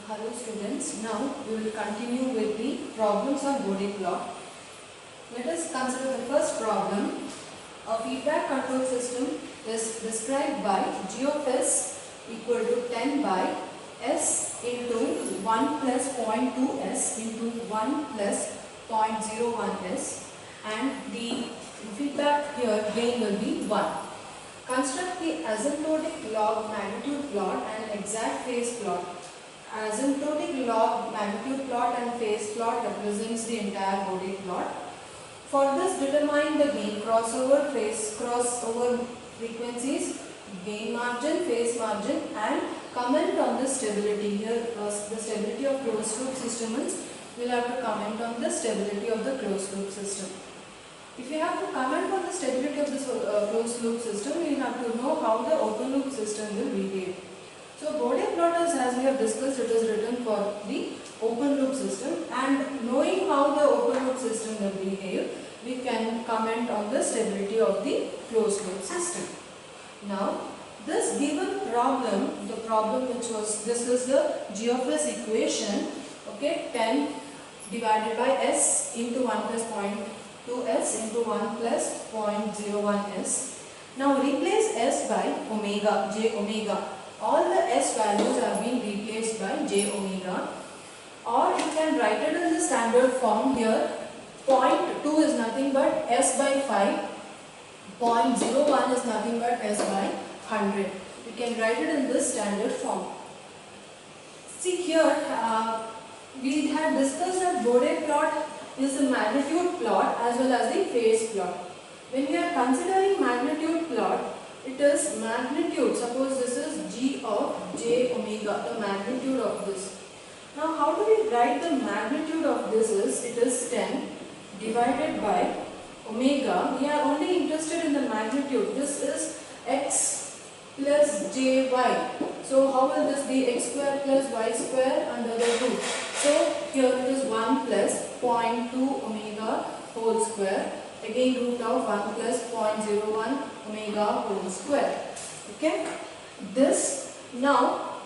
Hello students, now we will continue with the problems on Bode plot. Let us consider the first problem. A feedback control system is described by g of s equal to 10 by s into 1 plus 0.2s into 1 plus 0.01s, and the feedback here gain will be 1. Construct the asymptotic log magnitude plot and exact phase plot. Asymptotic log magnitude plot and phase plot represents the entire Bode plot. For this, determine the gain crossover, phase crossover frequencies, gain margin, phase margin, and comment on the stability. Here, the stability of closed loop system is, we will have to comment on the stability of the closed loop system. If you have to comment on the stability of this closed loop system, you have to know how the open loop system will behave. So Bode plot is, as we have discussed, it is written for the open loop system, and knowing how the open loop system will behave, we can comment on the stability of the closed loop system. Now, this given problem, the problem which was, this is the g of s equation, okay, 10 divided by s into 1 plus 0.2s into 1 plus 0.01s. Now replace s by omega, j omega. All the s values are being replaced by j omega, or you can write it in the standard form here. 0.2 is nothing but s by 5, 0.01 is nothing but s by 100. You can write it in this standard form. See here, we had discussed that Bode plot is the magnitude plot as well as the phase plot. When we are considering magnitude plot, it is magnitude. Suppose this is g of j omega, the magnitude of this. Now how do we write the magnitude of this is, it is 10 divided by omega. We are only interested in the magnitude. This is x plus jy. So how will this be? X square plus y square under the root. So here it is 1 plus 0.2 omega whole square. Again root of 1 plus 0.01 omega whole square. Okay. This now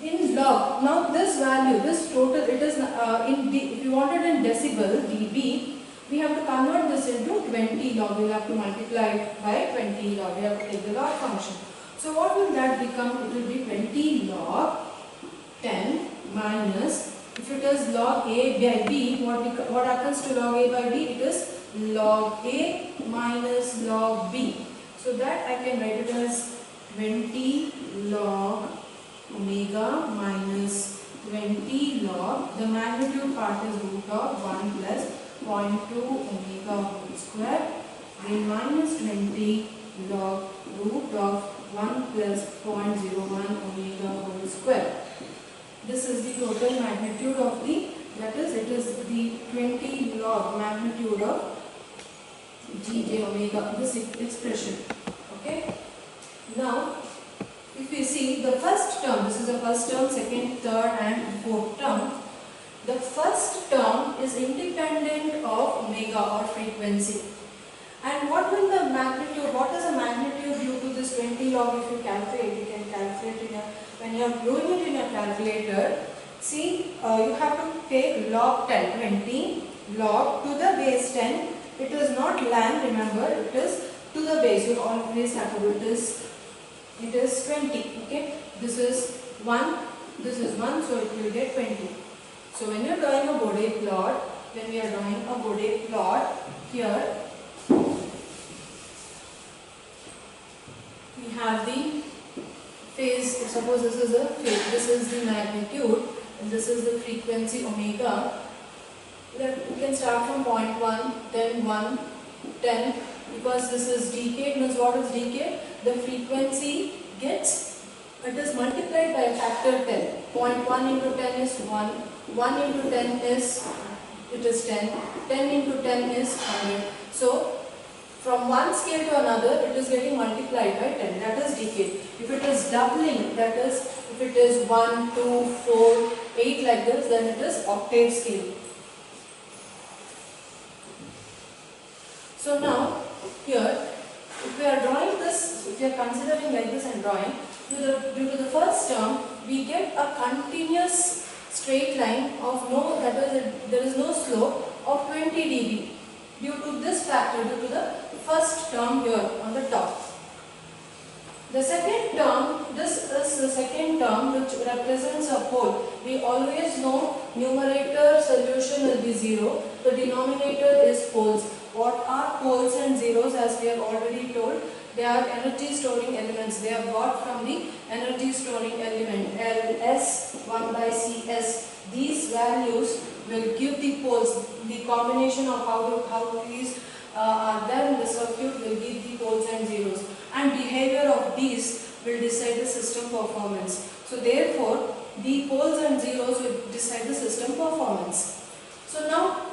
in log. Now this value, this total, it is in if you want it in decibel, dB, we have to convert this into 20 log. We will have to multiply it by 20 log. We have to take the log function. So what will that become? It will be 20 log 10 minus, if it is log a by b, what happens to log a by b? It is log a minus log b. So that I can write it as 20 log omega minus 20 log, the magnitude part is root of 1 plus 0.2 omega whole square, then minus 20 log root of 1 plus 0.01 omega whole square. This is the total magnitude of the, that is, it is the 20 log magnitude of gj omega, this expression. Okay. Now, if we see the first term, this is the first term, second, third and fourth term. The first term is independent of omega or frequency. And what will the magnitude, what is the magnitude due to this 20 log? If you calculate, you can calculate in when you are doing it in your calculator. See, you have to take log 10, 20 log to the base 10. It is not ln, remember, it is to the base. You always have to do this. It is 20. Okay, this is 1, this is 1, so it will get 20. So when you are drawing a Bode plot, when we are drawing a Bode plot, here we have the phase. Suppose this is a phase, this is the magnitude, and this is the frequency omega. Then we can start from 0.1, then 1, 10, because this is decade. Means what is decade? The frequency gets, it is multiplied by a factor 10. 0.1 into 10 is 1, 1 into 10 is, it is 10, 10 into 10 is 100. So from one scale to another, it is getting multiplied by 10, that is decade. If it is doubling, that is, if it is 1, 2, 4, 8 like this, then it is octave scale. So now, here, if we are drawing this, if we are considering like this and drawing, due to the first term, we get a continuous straight line of there is no slope of 20 dB due to this factor, due to the first term here on the top. The second term, this is the second term which represents a pole. We always know numerator solution will be 0, the denominator is poles. What are poles and zeros? As we have already told, they are energy storing elements. They are got from the energy storing element Ls 1 by Cs. These values will give the poles. The combination of how these are there in the circuit will give the poles and zeros, and behavior of these will decide the system performance. So therefore, the poles and zeros will decide the system performance. So now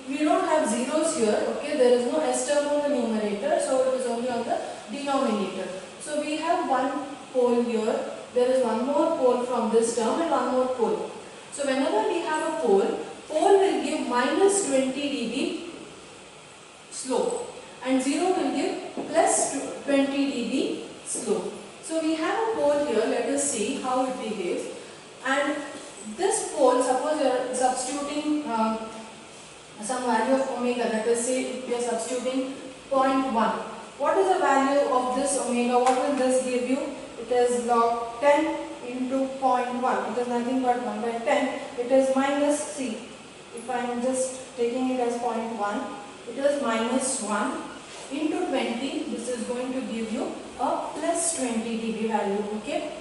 we don't have zeros here, okay, there is no S term on the numerator, so it is only on the denominator. So we have one pole here, there is one more pole from this term and one more pole. So whenever we have a pole will give minus 20 dB slope and 0 will give plus 20 dB slope. So we have a pole here, let us see how it behaves. And this pole, suppose you are substituting some value of omega, let us say we are substituting 0.1. What is the value of this omega? What will this give you? It is log 10 into 0.1. It is nothing but 1 by 10. It is minus C. If I am just taking it as 0.1, it is minus 1 into 20. This is going to give you a plus 20 dB value. Okay.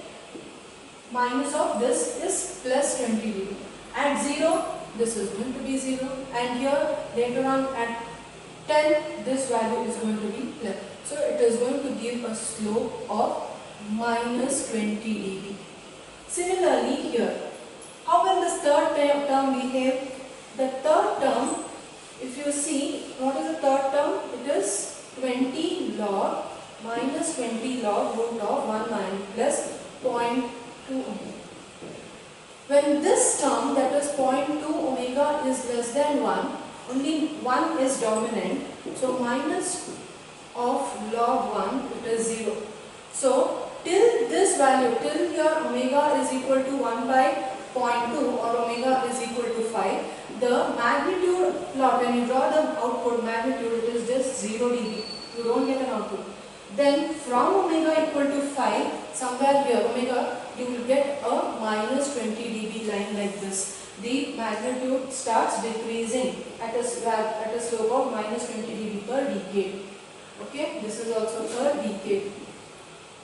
Minus of this is plus 20 dB. At 0, this is going to be 0, and here later on at 10 this value is going to be plus. So it is going to give a slope of minus 20 dB. Similarly here, how will this third term behave? The third term, if you see, what is the third term? It is 20 log minus 20 log root of 1 minus plus 0.2 omega. When this term, that is 0.2 omega, is less than 1, only 1 is dominant, so minus of log 1, it is 0. So till this value, till your omega is equal to 1 by 0.2 or omega is equal to 5, the magnitude plot, when you draw the output magnitude, it is just 0 dB. You don't get an output. Then from omega equal to 5, somewhere here omega, you will get a minus 20 dB line like this. The magnitude starts decreasing at a slope of minus 20 dB per decade. Okay, this is also per decade.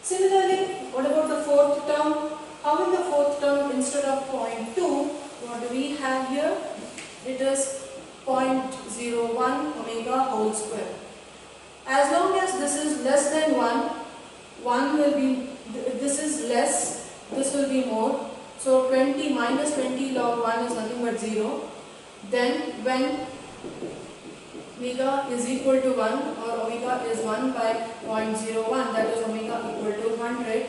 Similarly, what about the fourth term? How in the fourth term, instead of 0.2, what do we have here? It is 0.01 omega whole square. As long as this is less than 1 will be, this is less, this will be more. So 20 minus 20 log 1 is nothing but 0. Then when omega is equal to 1 or omega is 1 by 0.01, that is omega equal to 100.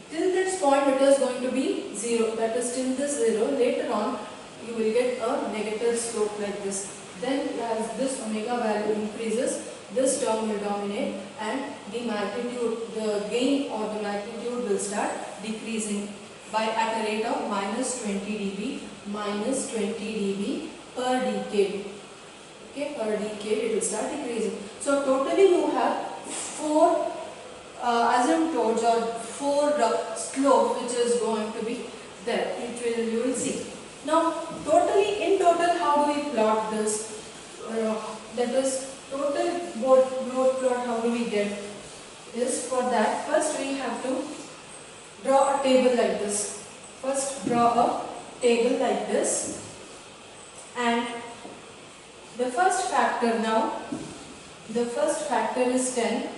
Till this point it is going to be 0, that is till this 0. Later on you will get a negative slope like this. Then as this omega value increases, this term will dominate and the magnitude, the gain or the magnitude will start decreasing by at a rate of minus 20 dB per decade. Okay, per decade it will start decreasing. So totally you have 4 asymptotes or 4 slopes which is going to be there, which you will see. Now totally, in total, how do we plot this? That is total board plot, how do we get? Is for that, first we have to draw a table like this. First draw a table like this, and the first factor now, the first factor is 10.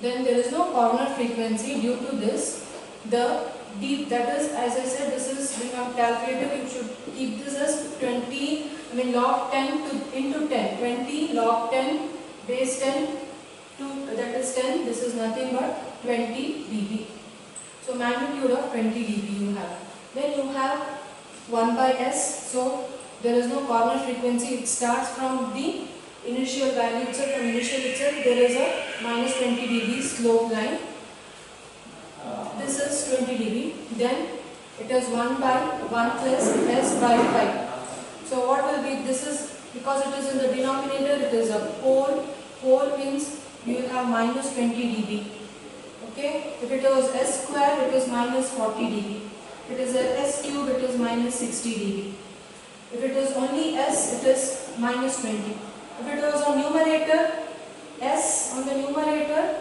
Then there is no corner frequency. Due to this, the deep, that is, as I said, this is, we have calculated, you should keep this as 20, log 10 into 10, 20 log 10 base 10 to, that is 10, this is nothing but 20 dB. So magnitude of 20 dB you have. Then you have 1 by S, so there is no corner frequency, it starts from the initial value itself, from initial itself there is a minus 20 dB slope line. This is 20 dB. Then It is 1 by 1 plus s by 5. So what will be, this is, because it is in the denominator, it is a pole. Pole means you will have minus 20 dB. Okay, if it was s square, it is minus 40 dB. If it is a s cube, it is minus 60 dB. If it is only s, it is minus 20. If it was on numerator, s on the numerator,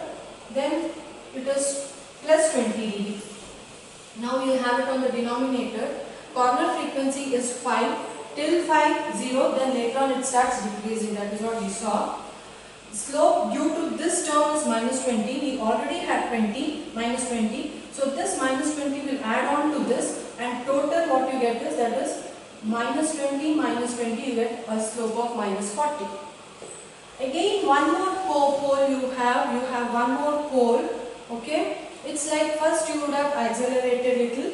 then it is plus 20 dB. Now you have it on the denominator. Corner frequency is 5 till 5, 0, then later on it starts decreasing. That is what we saw. Slope due to this term is minus 20. We already had 20, minus 20. So this minus 20 will add on to this, and total what you get is, that is minus 20 minus 20, you get a slope of minus 40. Again one more pole you have one more pole. Okay, it's like first you would have accelerated little,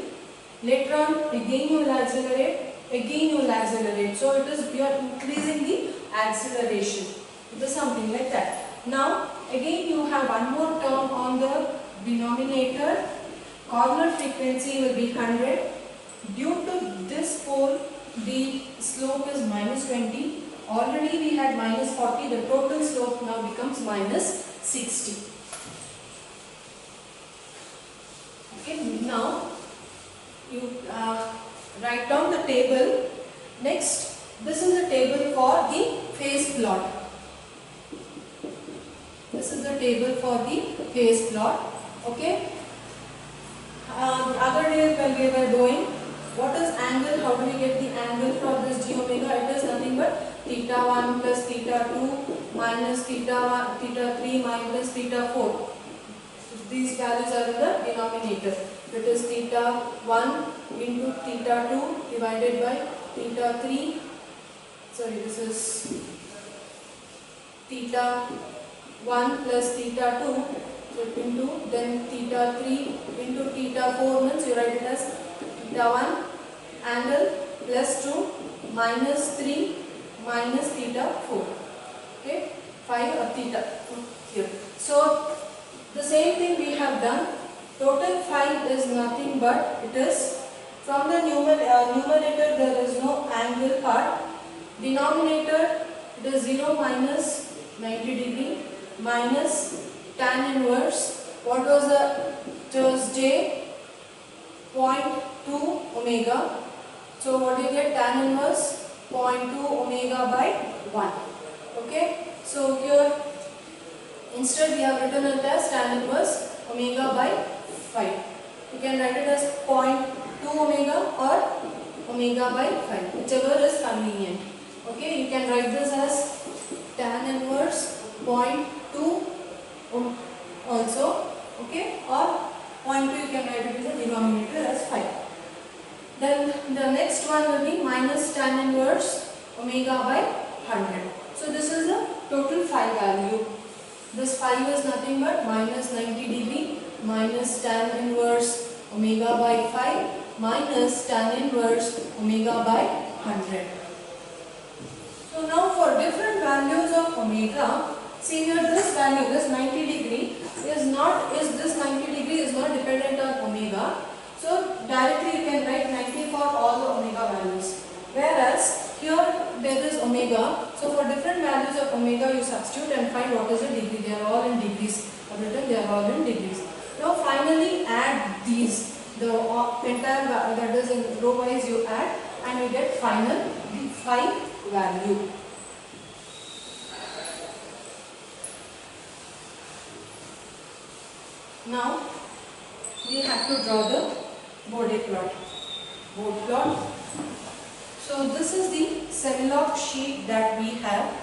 later on again you will accelerate, again you will accelerate. So it is, you are increasing the acceleration. It is something like that. Now again you have one more term on the denominator. Corner frequency will be 100. Due to this pole, the slope is minus 20. Already we had minus 40. The total slope now becomes minus 60. Okay, now you write down the table. Next, this is the table for the phase plot. This is the table for the phase plot. Okay. Other days when we were doing, what is angle? How do we get the angle from this d omega? It is nothing but theta 1 plus theta 2 minus theta 1, theta 3 minus theta 4. These values are in the denominator. It is theta 1 into theta 2 divided by theta 3. Sorry, this is theta 1 plus theta 2. So into, then theta 3 into theta 4 means you write it as theta 1 angle plus 2 minus 3 minus theta 4. Okay, 5 or theta here. So the same thing we have done. Total 5 is nothing but, it is from the numerator there is no angle part. Denominator, it is 0 minus 90 degree minus tan inverse. What was the, it was j 0.2 omega. So what do you get? Tan inverse 0.2 omega by 1. Okay, so here instead we have written it as tan inverse omega by 5. You can write it as 0.2 omega or omega by 5, whichever is convenient. Okay, you can write this as tan inverse 0.2 also. Okay, or 0.2 you can write it in the denominator as 5. Then the next one will be minus tan inverse omega by 100. So this is the total phi value. This phi is nothing but minus 90 dB minus tan inverse omega by 5 minus tan inverse omega by 100. So now for different values of omega, see here this value, this 90 degree this 90 degree is not dependent on omega. So directly you can write 90 for all the omega values. Whereas here there is omega. So for different values of omega you substitute and find what is the degree. They are all in degrees. They are all in degrees. Now finally add these. The entire that is in row wise you add and you get final the phi value. Now we have to draw the Bode plot. Bode plot. So this is the Semilog sheet that we have.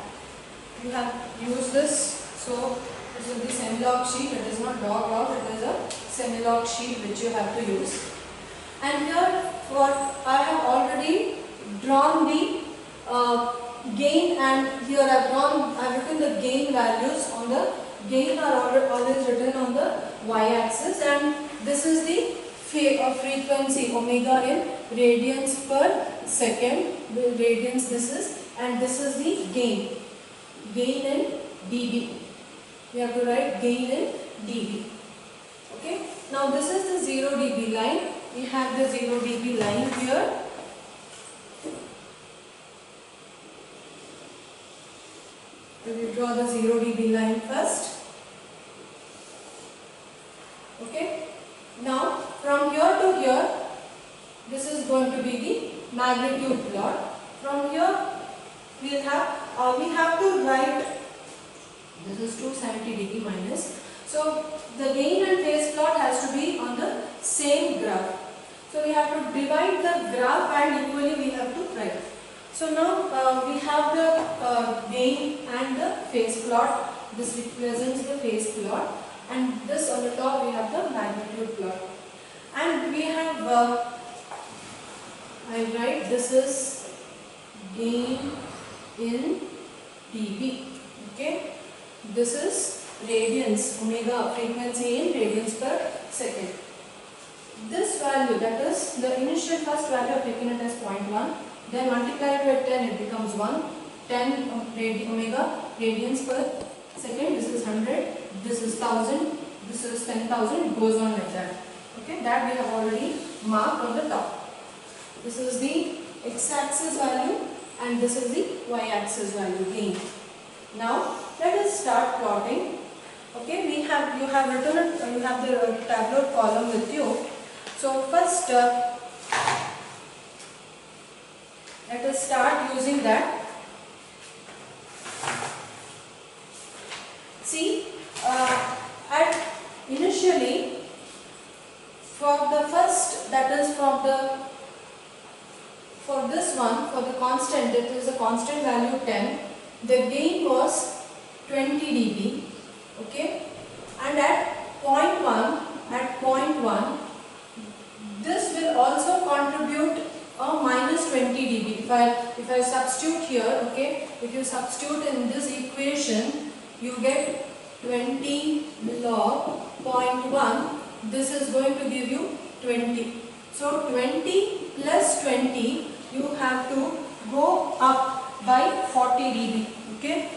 You have used this. So this is the Semilog sheet. It is not dog log. It is a Semilog sheet which you have to use. And here what I have already drawn the gain, and here I have written the gain values on the gain are always written on the y-axis, and this is the frequency omega in radians per second. The radians this is, and this is the gain in dB. We have to write gain in dB. Okay. Now this is the 0 dB line. we have the 0 dB line here. We will draw the 0 dB line first. Okay. Now from here to here, this is going to be the magnitude plot. From here we have to write, this is 270 dB minus. So the gain and phase plot has to be on the same graph. So we have to divide the graph and equally we have to write. So now we have the gain and the phase plot. This represents the phase plot, and this on the top we have the magnitude plot. And we have, I write this is gain in dB. Okay, this is radians, omega frequency in radians per second. This value, that is the initial first value of taken it as 0.1, then multiplied by 10, it becomes 1. 10 omega radians per second, this is 100, this is 1000, this is 10,000, it goes on like that. Okay, that we have already marked on the top. This is the x-axis value and this is the y-axis value gain. Now let us start plotting. Okay, you have written it, you have the tabular column with you. So first let us start using that. See, at initially for the first, that is for this one, for the constant, that is a constant value 10, the gain was 20 dB. Okay, and at point 1, this will also contribute a minus 20 dB. If I substitute here, okay, if you substitute in this equation, you get 20 log 0.1. This is going to give you 20. So 20 plus 20, you have to go up by 40 dB. Okay.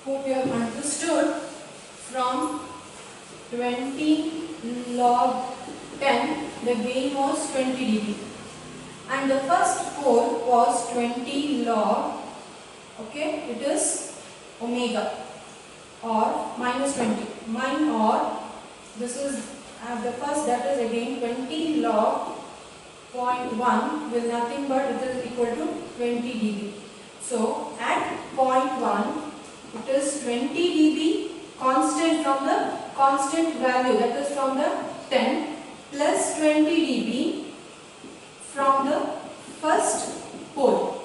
Hope you have understood. From 20 log 10, the gain was 20 dB. And the first pole was 20 log, okay, it is omega or minus 20. This is the first, that is again 20 log 0.1 will nothing but it is equal to 20 dB. So at 0.1, it is 20 dB constant from the constant value, that is from the 10, plus 20 dB from the first pole.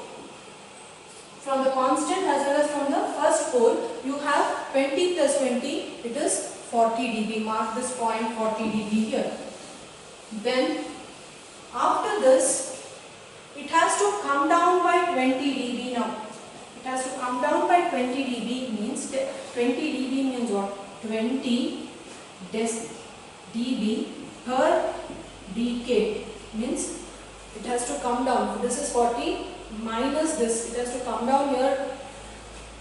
From the constant as well as from the first pole, you have 20 plus 20, it is 40 dB. Mark this point 40 dB here. Then after this, it has to come down by 20 dB now. It has to come down by 20 dB means 20 dB means what? 20 dB per decade means it has to come down. This is 40 minus this. It has to come down here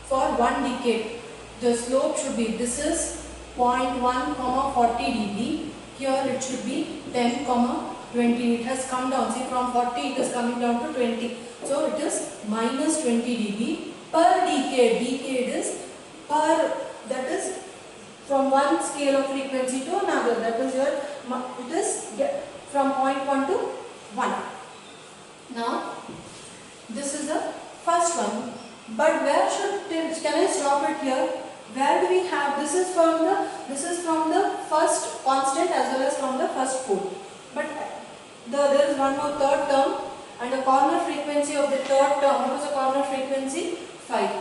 for 1 decade. The slope should be, this is 0.1, 40 dB. Here it should be 10, 20. It has come down. See, from 40 it is coming down to 20. So it is minus 20 dB per decade. Decade is per, that is from one scale of frequency to another. That is your, it is from 0.1 to 1. Now this is the first one. But where can I stop it here? Where do we have, this is from the first constant as well as from the first pole. But there is one more third term, and the corner frequency of the third term, what is the corner frequency? 5.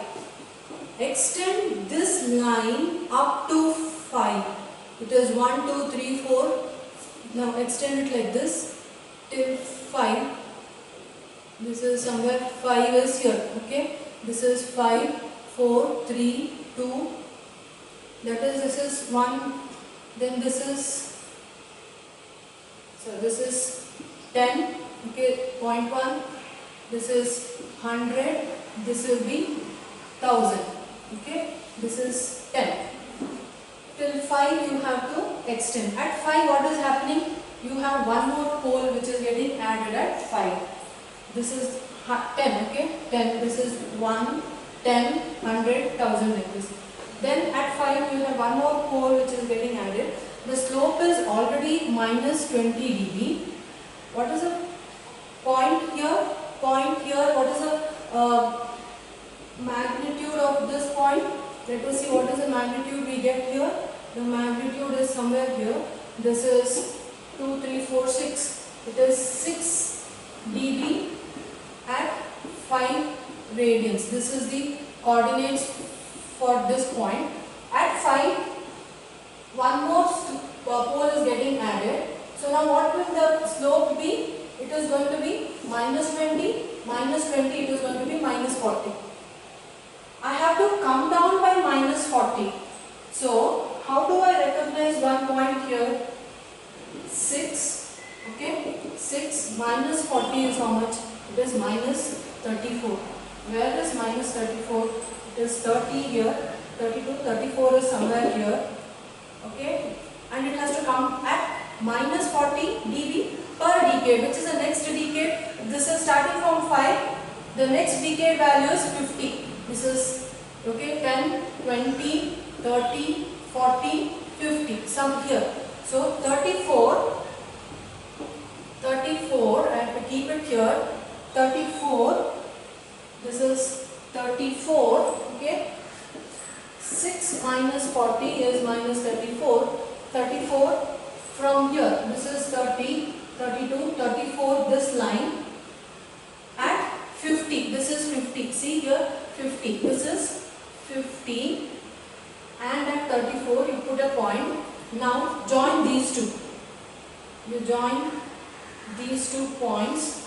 Extend this line up to 5. It is 1, 2, 3, 4. Now extend it like this till 5. This is somewhere 5 is here. Okay. This is 5, 4, 3, 2. That is, this is 1. Then this is, so this is 10. Okay, 0.1. This is 100. This will be 1000. Okay, this is 10. Till 5 you have to extend. At 5 what is happening? You have one more pole which is getting added at 5. This is 10, okay? 10, this is 1, 10, 100, 1000 like this. Then at 5 you have one more pole which is getting added. The slope is already minus 20 dB. What is the point here? Point here, what is the magnitude of this point? Let us see what is the magnitude we get here. The magnitude is somewhere here. This is 2, 3, 4, 6. It is 6 dB at 5 radians. This is the coordinates for this point. At 5, one more pole is getting added. So now what will the slope be? It is going to be minus 20, minus 20, it is going to be minus 40. I have to come down by minus 40. So how do I recognize one point here? 6, okay, 6 minus 40 is how much? It is minus 34. Where is minus 34? It is 30 here, 32, 34 is somewhere here, okay, and it has to come at minus 40 dB per decade. Which is the next decade? This is starting from 5, the next decade value is 50. This is, okay, 10, 20, 30, 40, 50, some here. So 34, I have to keep it here, 34, this is 34, okay, 6 minus 40 is minus 34, 34 from here, this is 30, 32, 34, this line at 50, this is 50, see here 50, this is 50 and at 34 you put a point. Now join these two, you join these 2 points.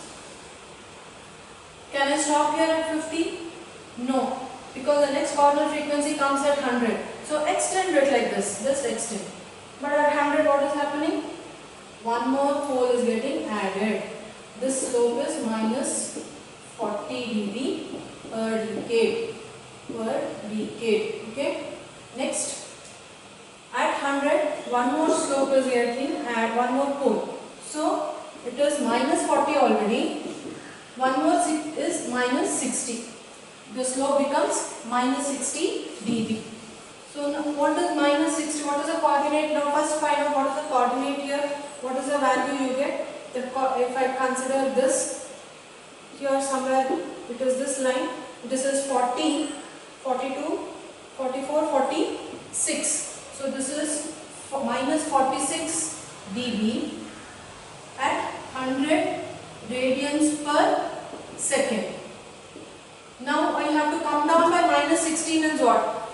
Can I stop here at 50? No, because the next corner frequency comes at 100. So extend it like this, just extend. But at 100 what is happening? One more pole is getting added. This slope is minus 40 dB per decade. Okay. Next, at 100, one more slope is getting added, one more pole. So it is minus 40 already. One more is minus 60. The slope becomes minus 60 dB. So now what is minus 60? What is the coordinate? Now first find out what is the coordinate here. What is the value you get? If I consider this here somewhere, it is this line. This is 40, 42, 44, 46. So this is minus 46 dB at 100 radians per second. Now I have to come down by minus 16 is what?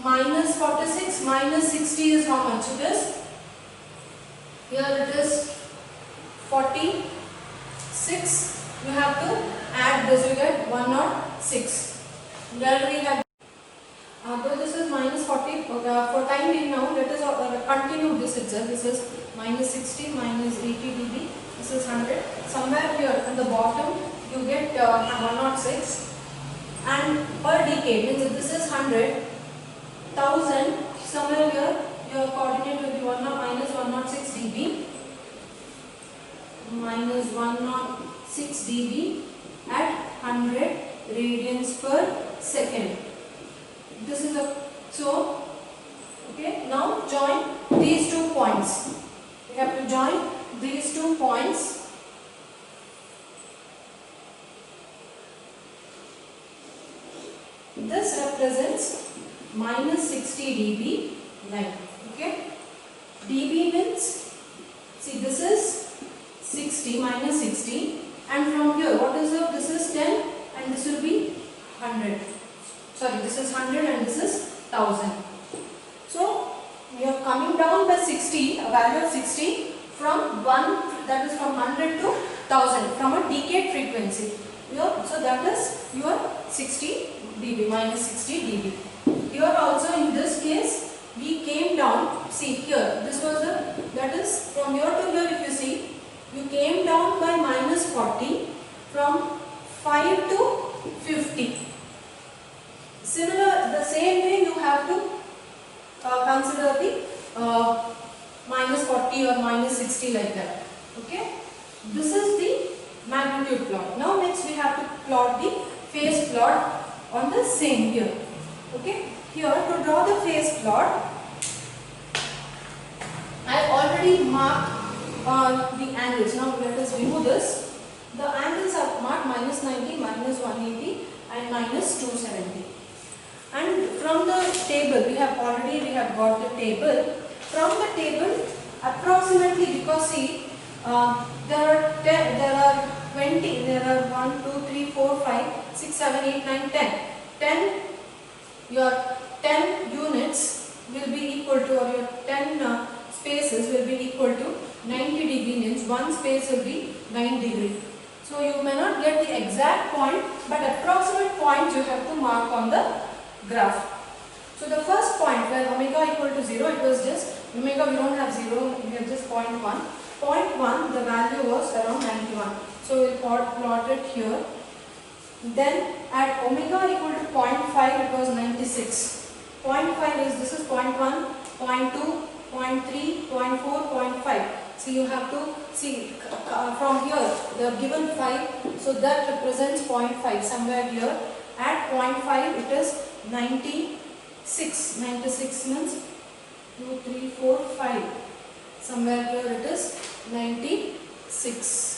Minus 46 minus 60 is how much it is? Here it is 46. You have to add this, you get 106. There we have. Though this is minus 40, for time being now, let us continue this itself. This is minus 60 minus 80 dB. This is 100. Somewhere here at the bottom, you get 106. And per decade, means this is 100, 1000, somewhere here, your coordinate will be minus 106 dB. Minus 106 dB at 100 radians per second. This is a, so, okay, now join these 2 points. We have to join these 2 points. This represents minus 60 dB line, okay. dB means, see this is 60 minus 60, and from here what is the, this is 10 and this will be 100. Sorry, this is 100 and this is 1000. So we are coming down by 60, a value of 60 from 1, that is from 100 to 1000, from a decade frequency. So that is your 60 dB, minus 60 dB. Here also in this case we came down, see here, this was the, that is from here to here, if you see, you came down by minus 40 from 5 to 50. Similar, the same way you have to consider the minus 40 or minus 60 like that. Okay. This is the magnitude plot. Now next we have to plot the phase plot on the same here. Okay. Here to draw the phase plot, I have already marked the angles. Now let us remove this. The angles are marked minus 90, minus 180 and minus 270. And from the table, we have got the table. From the table, approximately, because see, there are 1, 2, 3, 4, 5, 6, 7, 8, 9, 10. 10, your 10 units will be equal to, or your 10 spaces will be equal to 90 degree, means one space will be 9 degree. So you may not get the exact point, but approximate point you have to mark on the graph. So the first point where omega equal to 0, it was just omega, we don't have 0, we have just 0.1. 0.1, the value was around 91. So we will plot it here. Then at omega equal to 0.5, it was 96. 0.5 is, this is 0.1, 0.2, 0.3, 0.4, 0.5. So you have to see from here, they have given 5, so that represents 0.5 somewhere here. At 0.5, it is 96. 96 means 2, 3, 4, 5. Somewhere here it is 96.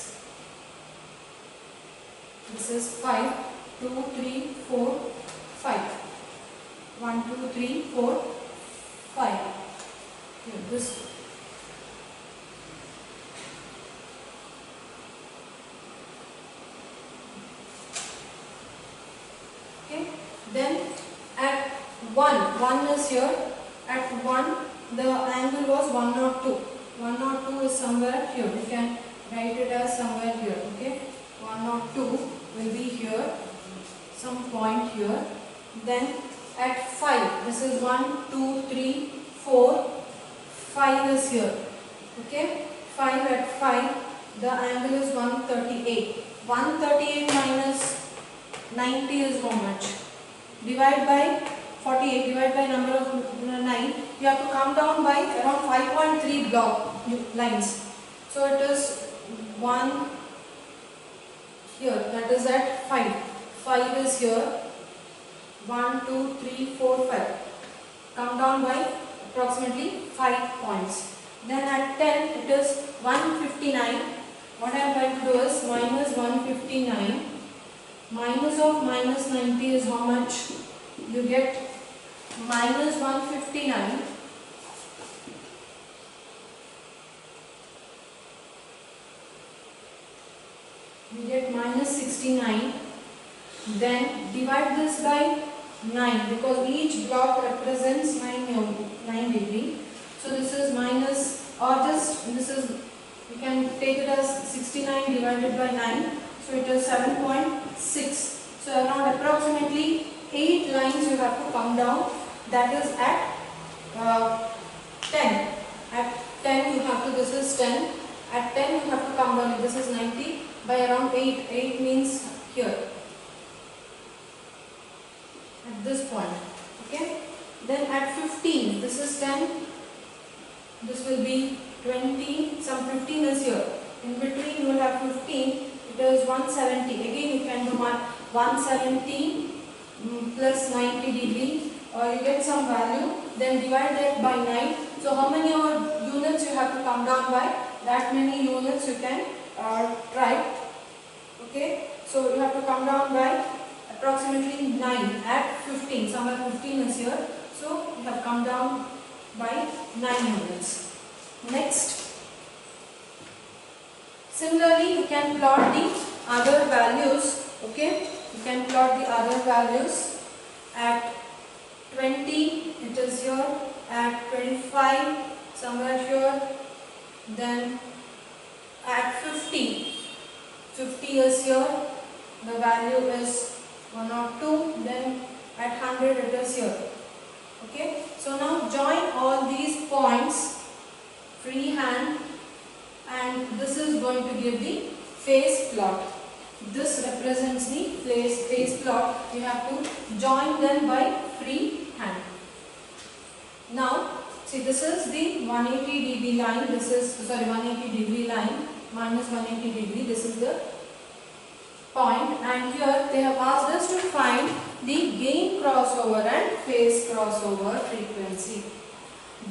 This is 5, 2, 3, 4, 5. 1, 2, 3, 4, 5. Here, this. Okay. Then at 1 is here. At 1, the angle was 102. 102 is somewhere here. We can write it as somewhere here. Okay. 102 will be here, some point here. Then at 5, this is 1, 2, 3, 4, 5 is here. Okay, 5 at 5, the angle is 138. 138 minus 90 is how much? Divide by 48, divide by number of 9. You have to come down by around 5.3 block lines. So it is 1 here, that is at 5. 5 is here. 1, 2, 3, 4, 5. Come down by approximately 5 points. Then at 10, it is 159. What I am trying to do is minus 159. Minus of minus 90 is how much? You get minus 159. You get minus 69. Then divide this by 9, because each block represents 9 degree. So this is minus, or just this is, you can take it as 69 divided by 9. So it is 7.6. So around approximately 8 lines you have to come down. That is at 10. At 10 you have to, this is 10. At 10 you have to come down, this is 90, by around 8. 8 means here. At this point. Okay. Then at 15, this is 10. This will be 20. Some 15 is here. In between you will have 15. It is 170. Again you can do 170 plus 90 degree. You get some value. Then divide that by 9. So how many units you have to come down by? That many units you can try. Okay. So you have to come down by approximately 9 at 15. Somewhere 15 is here. So you have come down by 9 units. Next. Similarly, you can plot the other values. Okay. You can plot the other values. At 20, it is here. At 25, somewhere here. Then at 50, 50 is here. The value is 102. Then at 100 it is here. Okay. So now join all these points freehand, and this is going to give the phase plot. This represents the phase plot. You have to join them by free hand. Now See, this is the 180 dB line. This is, sorry, 180 degree line, minus 180 degree. This is the point, and here they have asked us to find the gain crossover and phase crossover frequency.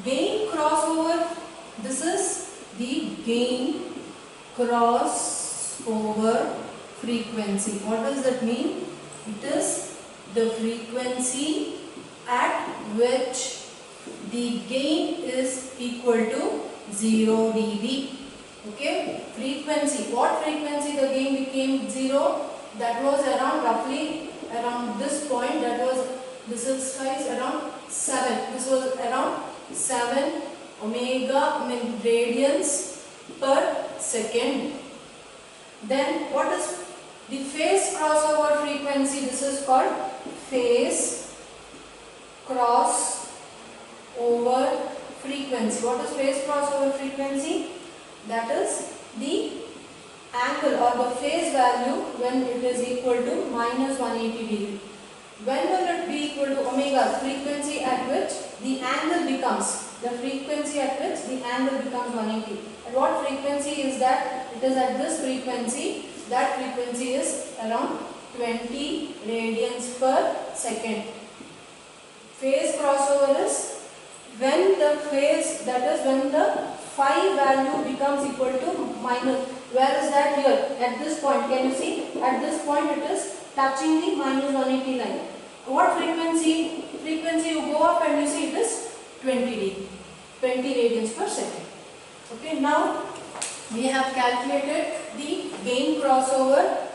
Gain crossover, this is the gain crossover frequency. What does that mean? It is the frequency at which the gain is equal to 0 dB. Okay, frequency. What frequency the gain became 0? That was around roughly around this point. That was, this is size around 7. This was around 7 omega radians per second. Then what is the phase crossover frequency? This is called phase crossover frequency. What is phase crossover frequency? That is the angle or the phase value when it is equal to minus 180 degree. When will it be equal to omega? Frequency at which the angle becomes, the frequency at which the angle becomes 180. And what frequency is that? It is at this frequency. That frequency is around 20 radians per second. Phase crossover is when the phase, that is when the phi value becomes equal to minus. Where is that? Here at this point. Can you see? At this point it is touching the minus 180 line. What frequency? Frequency you go up and you see it is 20 radians per second. Okay, now we have calculated the gain crossover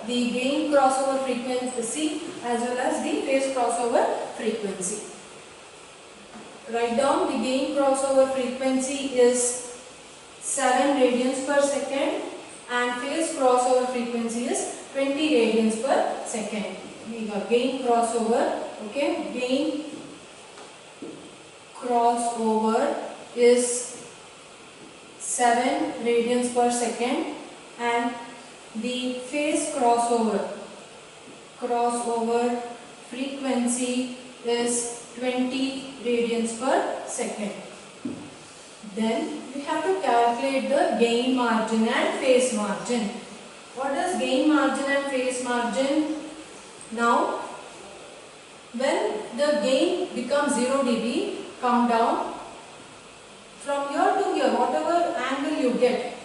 frequency as well as the phase crossover frequency. Write down the gain crossover frequency is 7 radians per second and phase crossover frequency is 20 radians per second. We got gain crossover. Okay, gain crossover is 7 radians per second and the phase crossover frequency is 20 radians per second. Then we have to calculate the gain margin and phase margin. What is gain margin and phase margin? Now, when the gain becomes 0 dB, come down from here to here, whatever angle you get,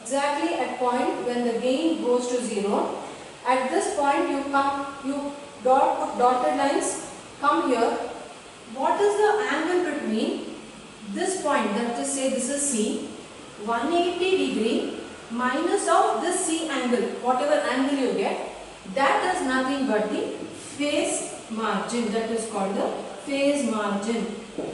exactly at point when the gain goes to 0, at this point you put dotted lines, come here. What is the angle between this point, let us say this is C, 180 degree minus of this C angle, whatever angle you get, that is nothing but the phase margin. That is called the phase margin.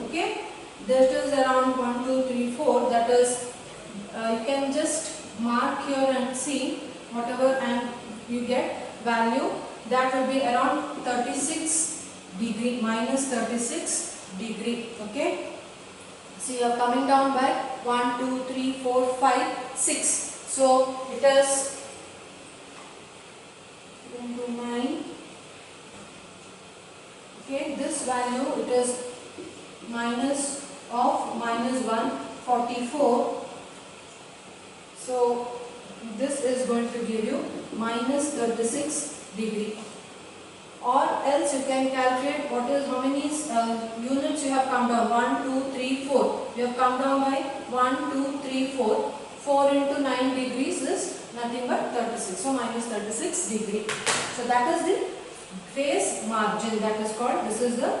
Okay, that is around 1, 2, 3, 4. That is, you can just mark here and see whatever and you get value, that will be around 36 degree, minus 36 degree. Okay. So you are coming down by 1, 2, 3, 4, 5, 6. So it is 9. Okay, this value it is minus of minus 144. So this is going to give you minus 36 degree. Or else you can calculate what is how many units you have come down. 1, 2, 3, 4. You have come down by 1, 2, 3, 4. 4 into 9 degrees is nothing but 36. So minus 36 degree. So that is the phase margin. That is called. This is the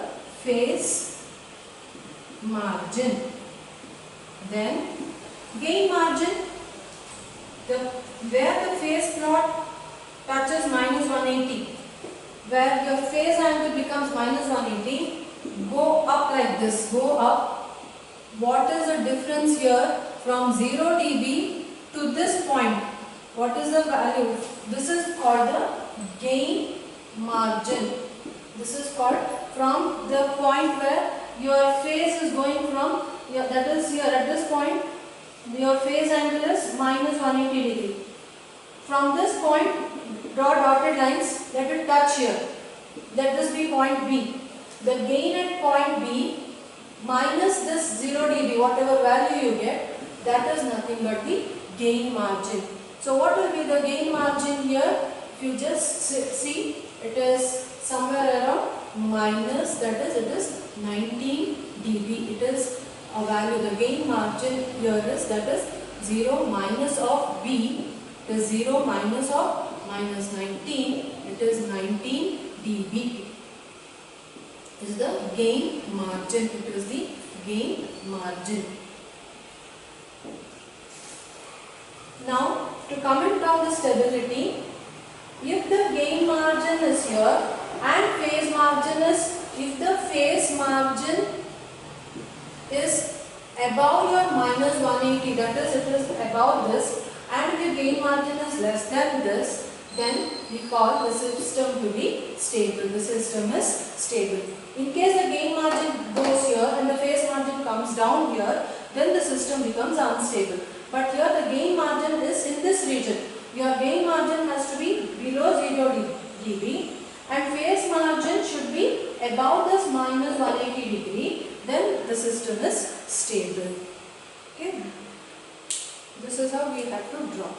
phase margin. Then gain margin. Where the phase plot touches minus 180. Where your phase angle becomes minus 180, go up like this, go up. What is the difference here from 0 dB to this point? What is the value? This is called the gain margin. This is called from the point where your phase is going from, that is here at this point, your phase angle is minus 180 degree. From this point, draw dotted lines, let it touch here. Let this be point B. The gain at point B minus this 0 dB, whatever value you get, that is nothing but the gain margin. So what will be the gain margin here? If you just see, it is somewhere around minus, that is it is 19 dB. It is a value, the gain margin here is, that is 0 minus of B, it is 0 minus of minus 19, it is 19 dB. This is the gain margin, it is the gain margin. Now, to comment on the stability, if the gain margin is here and phase margin is, if the phase margin is above your minus 180, that is it is above this, and if the gain margin is less than this, then we call the system to be stable. The system is stable. In case the gain margin goes here and the phase margin comes down here, then the system becomes unstable. But here the gain margin is in this region. Your gain margin has to be below 0 dB and phase margin should be above this minus 180 degree. Then the system is stable. Okay. This is how we have to draw.